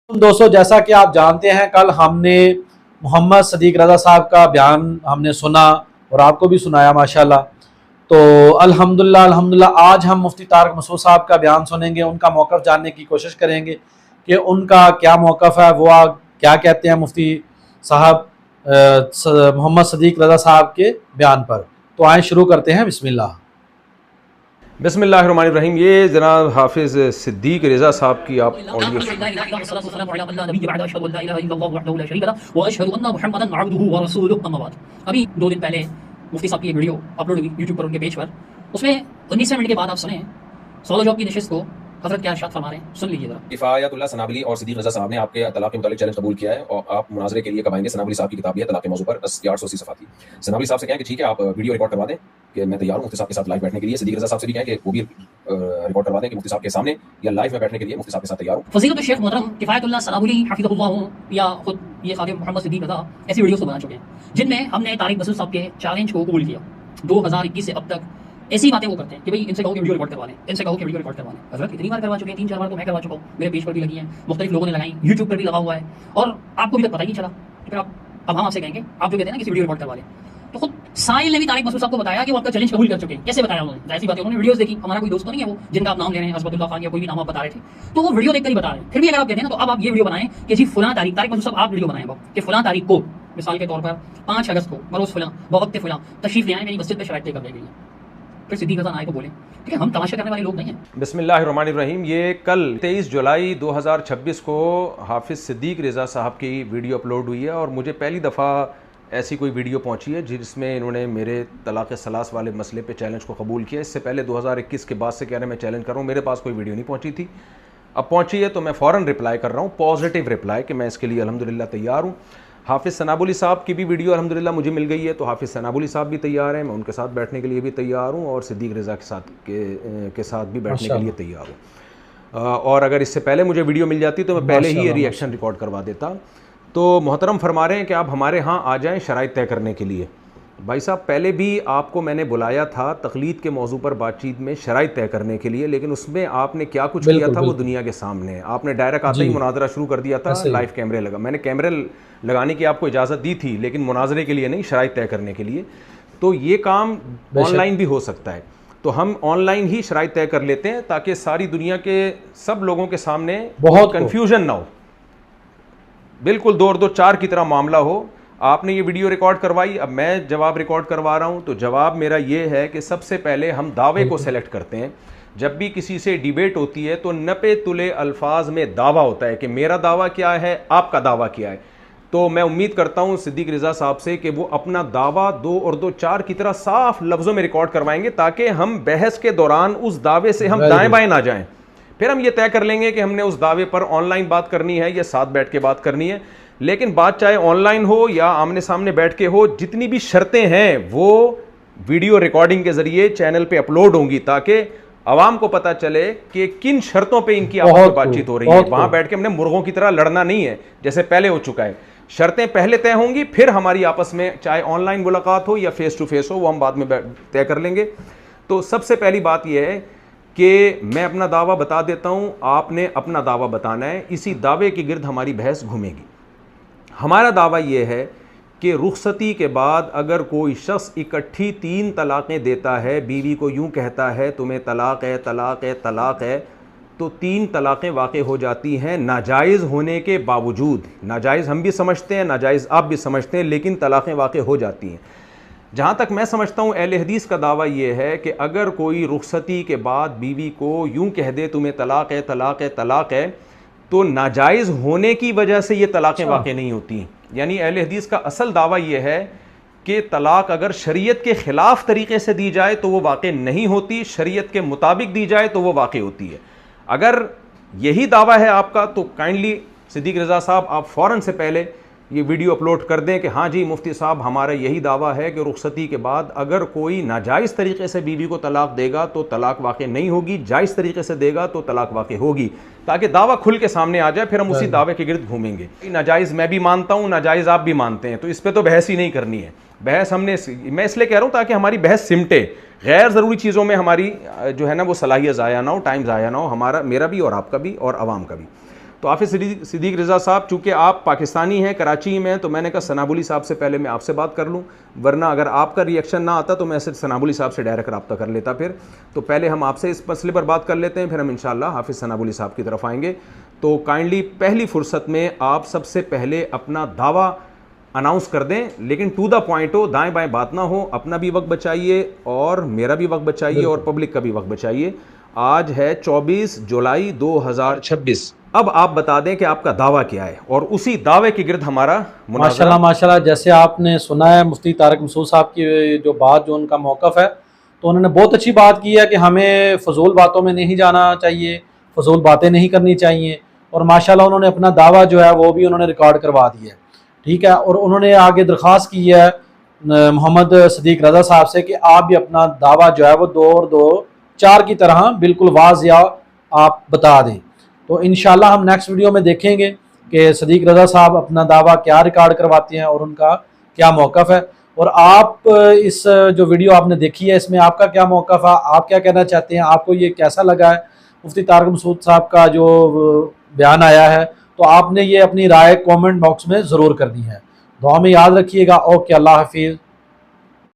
दोस्तों, जैसा कि आप जानते हैं, कल हमने मोहम्मद सदीक रज़ा साहब का बयान हमने सुना और आपको भी सुनाया माशाल्लाह। तो अल्हम्दुलिल्लाह अल्हम्दुलिल्लाह आज हम मुफ्ती तारिक मसूद साहब का बयान सुनेंगे, उनका मौक़िफ़ जानने की कोशिश करेंगे कि उनका क्या मौक़िफ़ है, वो क्या कहते हैं मुफ्ती साहब मोहम्मद सदीक रज़ा साहब के बयान पर। तो आए शुरू करते हैं। बिस्मिल्लाह। बिस्मिल्लाहिर्रहमानिर्रहीम। ये जनाब हाफिज़ सिद्दीक रज़ा साहब की आप ऑडियो अभी 2 दिन पहले मुफ्ती साहब की एक वीडियो अपलोड हुई यूट्यूब पर उनके पेज पर। उसमें 19वें मिनट के बाद आप सुने सवाल जवाब की नशिस्त को हजरत क्या इरशाद फरमा रहे हैं, सुन लीजिए जरा। किफ़ायतुल्लाह सनाबली और सिद्दीक रज़ा साहब ने आपके तलाक के मुतालिक चैलेंज कबूल किया है और आप मुनाजरे के लिए कब आएंगे। सनाबली साहब की किताब है तलाक के मौजू पर 880 सफ़ा की। सनाबली साहब से कहें कि ठीक है, आप वीडियो रिकॉर्ड करवा दें कि मैं तैयार हूँ मुफ्ती साहब के साथ लाइव बैठने के लिए। सिद्दीक रज़ा साहब से भी कहें कि वो भी रिकॉर्ड करवा दें कि मुफ्ती साहब के सामने या लाइव में बैठने के लिए मुफ्ती साहब के साथ तैयार हूँ। फजीलत शेख मोहतरम किफ़ायतुल्लाह सनाबली हफ़िज़हुल्लाह या खुद ये खादिम मोहम्मद सिद्दीक रज़ा ऐसी वीडियोस तो बना चुके हैं जिनमें हमने तारिक मसूद साहब के चैलेंज को कबूल किया। 2021 से अब तक ऐसी बातें वो करते हैं कि भाई इनसे कहो कि वीडियो रिकॉर्ड करवा लें, इनसे कहो कि वीडियो रिकॉर्ड करवा लें। हज़रत कितनी बार करवा चुके हैं, 3-4 बार तो मैं करवा चुका हूँ, मेरे पेज पर भी लगी हैं, मुख्तलिफ लोगों ने लगाई, यूट्यूब पर भी लगा हुआ है और आपको भी तक पता ही नहीं चला। फिर अब हम आपसे कहेंगे, आप जो कहते हैं ना किसी वीडियो रिकॉर्ड करवा लें, तो खुद साहिल ने भी तारिक मसूद साहब को बताया कि वो आपका चैलेंज कबूल कर चुके हैं। कैसे बताया उन्होंने? ऐसी बातें उन्होंने वीडियोस देखी। हमारा कोई दोस्त तो नहीं है वो जिनका आप नाम ले रहे हैं, हसबतुल्लाह खान या कोई भी नाम आप बता रहे थे, तो वो वीडियो देखकर ही बता रहे हैं। फिर भी अगर आप कहते हैं ना, तो अब आप ये वीडियो बनाएं कि जी फलां तारीख, तारिक मसूद साहब आप वीडियो बनाएं कि फलां तारीख को, मिसाल के तौर पर 5 अगस्त को बरोज़ फलां बवक्त फलां तशरीफ ले आए मेरी मस्जिद में शराइत तय करने के लिए। फिर सिद्दीक रज़ा आए को बोले, ठीक है, हम तमाशा करने वाले लोग नहीं हैं। बिस्मिल्लाहिर्रहमानिर्रहीम। ये कल 23 जुलाई 2026 को हाफिज़ सिद्दीक रज़ा साहब की वीडियो अपलोड हुई है और मुझे पहली दफ़ा ऐसी कोई वीडियो पहुंची है जिसमें इन्होंने मेरे तलाक़ सलास वाले मसले पे चैलेंज को कबूल किया। इससे पहले 2021 के बाद से कह रहे हैं मैं चैलेंज कर रहा हूँ, मेरे पास कोई वीडियो नहीं पहुंची थी। अब पहुंची है तो मैं फ़ौरन रिप्लाई कर रहा हूँ, पॉजिटिव रिप्लाई कि मैं इसके लिए अल्हम्दुलिल्लाह तैयार हूँ। हाफिज़ सनाबुली साहब की भी वीडियो अल्हम्दुलिल्लाह मुझे मिल गई है, तो हाफिज़ सनाबुली साहब भी तैयार हैं, मैं उनके साथ बैठने के लिए भी तैयार हूँ और सिद्दीक रज़ा के साथ भी बैठने के लिए तैयार हूँ। और अगर इससे पहले मुझे वीडियो मिल जाती तो मैं पहले ही ये रिएक्शन रिकॉर्ड करवा देता। तो मोहतरम फरमा रहे हैं कि आप हमारे यहाँ आ जाएँ शराइत तय करने के लिए। भाई साहब, पहले भी आपको मैंने बुलाया था तक़लीद के मौजू पर बातचीत में शराइत तय करने के लिए, लेकिन उसमें आपने क्या कुछ किया था वो दुनिया के सामने है। आपने डायरेक्ट आते ही मुनाजरा शुरू कर दिया था, लाइव कैमरे लगा। मैंने कैमरे लगाने की आपको इजाज़त दी थी, लेकिन मुनाजरे के लिए नहीं, शराइत तय करने के लिए। तो ये काम ऑनलाइन भी हो सकता है, तो हम ऑनलाइन ही शराइत तय कर लेते हैं ताकि सारी दुनिया के सब लोगों के सामने बहुत कन्फ्यूजन ना हो, बिल्कुल 2-2-4 की तरह मामला हो। आपने ये वीडियो रिकॉर्ड करवाई, अब मैं जवाब रिकॉर्ड करवा रहा हूँ। तो जवाब मेरा ये है कि सबसे पहले हम दावे को सेलेक्ट करते हैं। जब भी किसी से डिबेट होती है तो नपे तुले अल्फाज में दावा होता है कि मेरा दावा क्या है, आपका दावा क्या है। तो मैं उम्मीद करता हूँ सिद्दीक रज़ा साहब से कि वो अपना दावा 2 और 2 4 की तरह साफ लफ्ज़ों में रिकॉर्ड करवाएंगे ताकि हम बहस के दौरान उस दावे से हम दाएँ बाएँ ना जाएँ। फिर हम ये तय कर लेंगे कि हमने उस दावे पर ऑनलाइन बात करनी है या साथ बैठ के बात करनी है। लेकिन बात चाहे ऑनलाइन हो या आमने सामने बैठ के हो, जितनी भी शर्तें हैं वो वीडियो रिकॉर्डिंग के ज़रिए चैनल पे अपलोड होंगी ताकि आवाम को पता चले कि किन शर्तों पे इनकी आपस में बातचीत हो रही है। वहाँ बैठ के हमने मुर्गों की तरह लड़ना नहीं है जैसे पहले हो चुका है। शर्तें पहले तय होंगी, फिर हमारी आपस में चाहे ऑनलाइन मुलाकात हो या फेस टू फेस हो, वो हम बाद में तय कर लेंगे। तो सबसे पहली बात यह है कि मैं अपना दावा बता देता हूँ, आपने अपना दावा बताना है। इसी दावे के गिर्द हमारी बहस घूमेगी। हमारा दावा यह है कि रुखसती के बाद अगर कोई शख्स इकट्ठी 3 तलाक़ें देता है, बीवी को यूँ कहता है तुम्हें तलाक़ है, तलाक़ है, तलाक़ है, तो 3 तलाक़ें वाक़ई हो जाती हैं नाजायज़ होने के बावजूद। नाजायज़ हम भी समझते हैं, नाजायज़ आप भी समझते हैं, लेकिन तलाक़ें वाक़ई हो जाती हैं। जहाँ तक मैं समझता हूँ अहले हदीस का दावा ये है कि अगर कोई रुखसती के बाद बीवी को यूँ कह दे तुम्हें तलाक़ है, तलाक़ है, तलाक़ है, तो नाजायज़ होने की वजह से ये तलाक़ें वाक़ई नहीं होती। यानी अहले हदीस का असल दावा ये है कि तलाक़ अगर शरीयत के ख़िलाफ़ तरीक़े से दी जाए तो वो वाक़ई नहीं होती, शरीयत के मुताबिक दी जाए तो वो वाक़ई होती है। अगर यही दावा है आपका तो काइंडली सिद्दीक रज़ा साहब आप फ़ौरन से पहले ये वीडियो अपलोड कर दें कि हाँ जी मुफ्ती साहब हमारा यही दावा है कि रुखसती के बाद अगर कोई नाजायज़ तरीक़े से बीवी को तलाक़ देगा तो तलाक़ वाक़ई नहीं होगी, जायज़ तरीक़े से देगा तो तलाक़ वाक़ई होगी, ताकि दावा खुल के सामने आ जाए। फिर हम उसी दावे के गिर्द घूमेंगे। नाजायज़ मैं भी मानता हूँ, नाजायज़ आप भी मानते हैं, तो इस पर तो बहस ही नहीं करनी है। बहस मैं इसलिए कह रहा हूँ ताकि हमारी बहस सिमटे, गैर ज़रूरी चीज़ों में हमारी जो है ना वो सलाहियत ज़ाया ना हो, टाइम ज़ाया ना हो, हमारा मेरा भी और आपका भी और आवाम का भी। तो हाफिज़ सिद्दीक रज़ा साहब, चूँकि आप पाकिस्तानी हैं, कराची में, तो मैंने कहा सनाबुली साहब से पहले मैं आपसे बात कर लूँ, वरना अगर आपका रिएक्शन ना आता तो मैं सिर्फ सनाबुली साहब से डायरेक्ट रब्ता कर लेता। फिर तो पहले हम आपसे इस मसले पर बात कर लेते हैं, फिर हम इंशाअल्लाह हाफिज़ सनाबुली साहब की तरफ आएंगे। तो काइंडली पहली फुर्सत में आप सबसे पहले अपना दावा अनाउंस कर दें, लेकिन टू द पॉइंट हो, दाएं बाएं बात ना हो, अपना भी वक्त बचाइए और मेरा भी वक्त बचाइए और पब्लिक का भी वक्त बचाइए। आज है 24 जुलाई 2026। अब आप बता दें कि आपका दावा क्या है और उसी दावे के गिर्द हमारा माशाल्लाह माशाल्लाह, जैसे आपने सुना है मुफ्ती तारिक मसूद साहब की जो बात, जो उनका मौक़िफ़ है, तो उन्होंने बहुत अच्छी बात की है कि हमें फजूल बातों में नहीं जाना चाहिए, फजूल बातें नहीं करनी चाहिए। और माशाल्लाह उन्होंने अपना दावा जो है वो भी उन्होंने रिकॉर्ड करवा दिया है, ठीक है। और उन्होंने आगे दरख्वास्त की है मोहम्मद सदीक रज़ा साहब से कि आप भी अपना दावा जो है वो 2 और 2 4 की तरह बिल्कुल वाज़िया आप बता दें। तो इंशाल्लाह हम नेक्स्ट वीडियो में देखेंगे कि सदीक रज़ा साहब अपना दावा क्या रिकॉर्ड करवाते हैं और उनका क्या मौक़िफ़ है। और आप इस जो वीडियो आपने देखी है, इसमें आपका क्या मौक़िफ़ है, आप क्या कहना चाहते हैं, आपको ये कैसा लगा है मुफ्ती तारिक मसूद साहब का जो बयान आया है, तो आपने ये अपनी राय कमेंट बॉक्स में ज़रूर करनी है। दुआ में याद रखिएगा। ओके, अल्लाह हाफिज़।